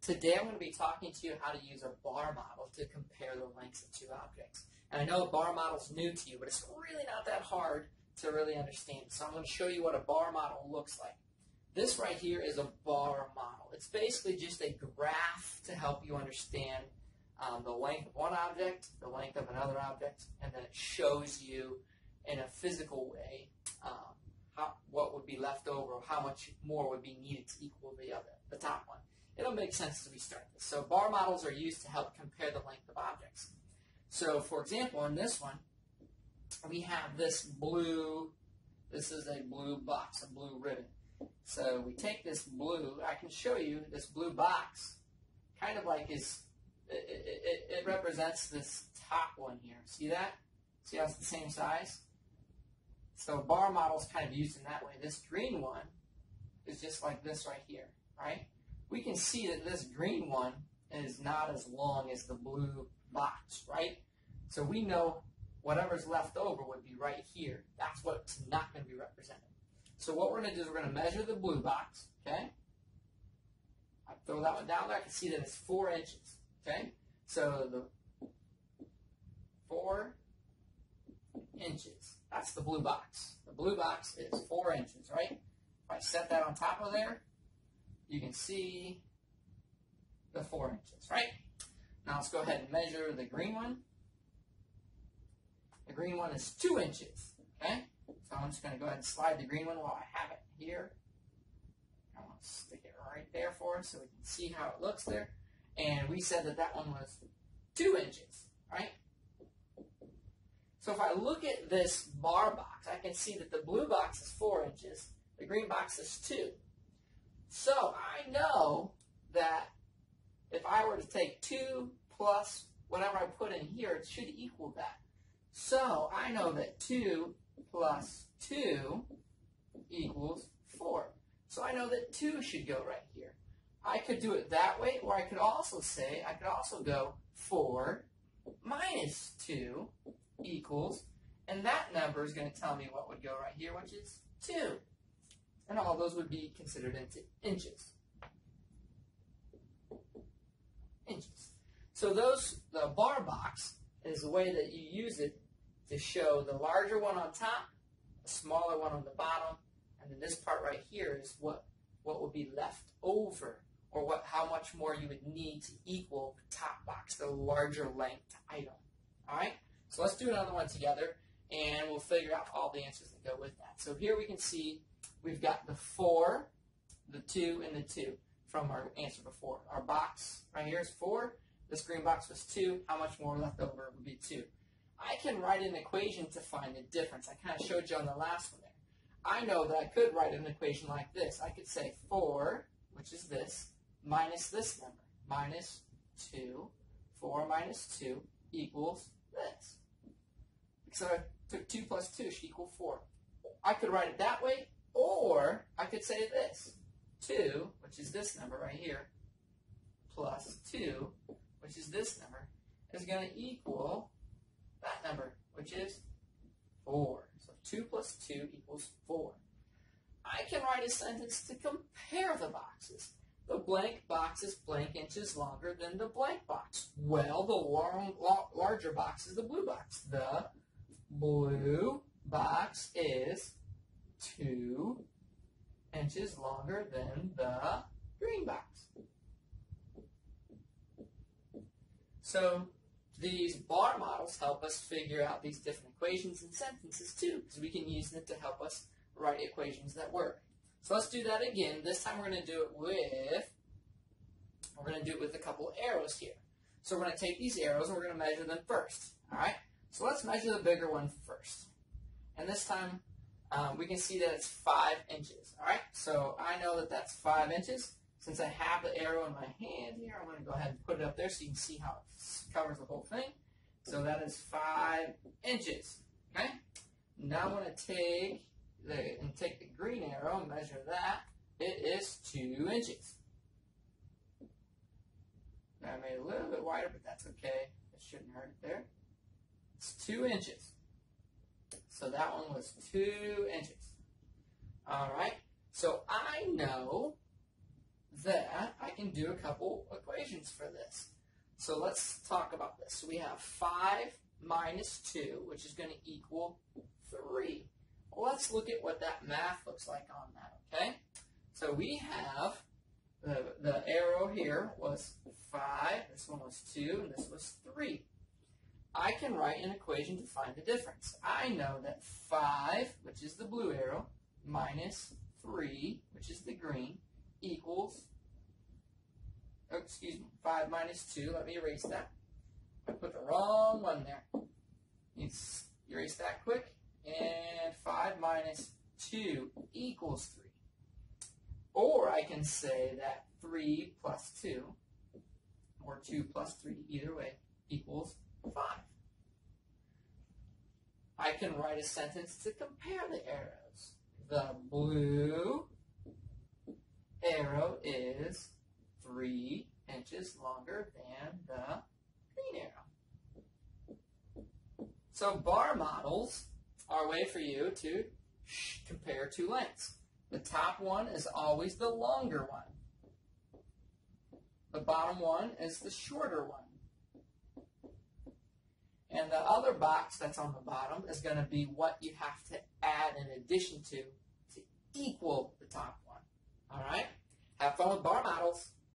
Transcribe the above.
Today I'm going to be talking to you how to use a bar model to compare the lengths of two objects. And I know a bar model is new to you, but it's really not that hard to really understand. So I'm going to show you what a bar model looks like. This right here is a bar model. It's basically just a graph to help you understand the length of one object, the length of another object, and then it shows you in a physical way what would be left over, or how much more would be needed to equal the top one. It'll make sense as we start this. So bar models are used to help compare the length of objects. So for example, in this one, we have this is a blue box, a blue ribbon. So we take this blue, I can show you this blue box, kind of like it represents this top one here. See that? See how it's the same size? So bar model is kind of used in that way. This green one is just like this right here, right? We can see that this green one is not as long as the blue box, right? So we know whatever's left over would be right here. That's what's not going to be represented. So what we're going to do is we're going to measure the blue box, okay? I throw that one down there. I can see that it's 4 inches, okay? So the 4 inches. That's the blue box. The blue box is 4 inches, right? If I set that on top of there, you can see the 4 inches, right? Now let's go ahead and measure the green one. The green one is 2 inches, okay? So I'm just going to go ahead and slide the green one while I have it here. I want to stick it right there for us so we can see how it looks there. And we said that that one was 2 inches, right? So if I look at this bar box, I can see that the blue box is 4 inches, the green box is 2. So I know that if I were to take 2 plus whatever I put in here, it should equal that. So I know that 2 plus 2 equals 4. So I know that 2 should go right here. I could do it that way, or I could also go 4 minus 2 equals, and that number is going to tell me what would go right here, which is 2. And all those would be considered into inches. So the bar box is the way that you use it to show the larger one on top, the smaller one on the bottom, and then this part right here is what will be left over, or how much more you would need to equal the top box, the larger length item. All right? So let's do another one together, and we'll figure out all the answers that go with that. So here we can see we've got the 4, the 2, and the 2 from our answer before. Our box right here is 4. This green box was 2. How much more left over would be 2? I can write an equation to find the difference. I kind of showed you on the last one there. I know that I could write an equation like this. I could say 4, which is this, minus this number, minus 2. 4 minus 2 equals this. So I took 2 plus 2 should equal 4. I could write it that way, or I could say this. 2, which is this number right here, plus 2, which is this number, is going to equal that number, which is 4. So 2 plus 2 equals 4. I can write a sentence to compare the boxes. The blank box is blank inches longer than the blank box. Well, the larger box is the blue box. The blue box is 2 inches longer than the green box. So these bar models help us figure out these different equations and sentences too, because we can use them to help us write equations that work. So let's do that again. This time we're going to do it with a couple of arrows here. So we're going to take these arrows and we're going to measure them first. All right. So let's measure the bigger one first. And this time we can see that it's 5 inches. All right. So I know that that's 5 inches. Since I have the arrow in my hand here, I'm going to go ahead and put it up there so you can see how it covers the whole thing. So that is 5 inches. Okay. Now I'm going to take the green arrow and measure that. It is 2 inches. I made it a little bit wider, but that's okay. It shouldn't hurt it there. It's 2 inches. So that one was 2 inches. All right. So I know that, I can do a couple equations for this. So let's talk about this. So we have 5 minus 2, which is going to equal 3. Well, let's look at what that math looks like on that, okay? So we have the arrow here was 5, this one was 2, and this was 3. I can write an equation to find the difference. I know that 5, which is the blue arrow, minus 3, which is the green, equals, 5 minus 2. Let me erase that. I put the wrong one there. Let's erase that quick. And 5 minus 2 equals 3. Or I can say that 3 plus 2, or 2 plus 3, either way, equals 5. I can write a sentence to compare the arrows. The blue arrow is 3 inches longer than the green arrow. So bar models are a way for you to compare two lengths. The top one is always the longer one. The bottom one is the shorter one. And the other box that's on the bottom is going to be what you have to add in addition to equal the top one. All right? Have fun with bar models.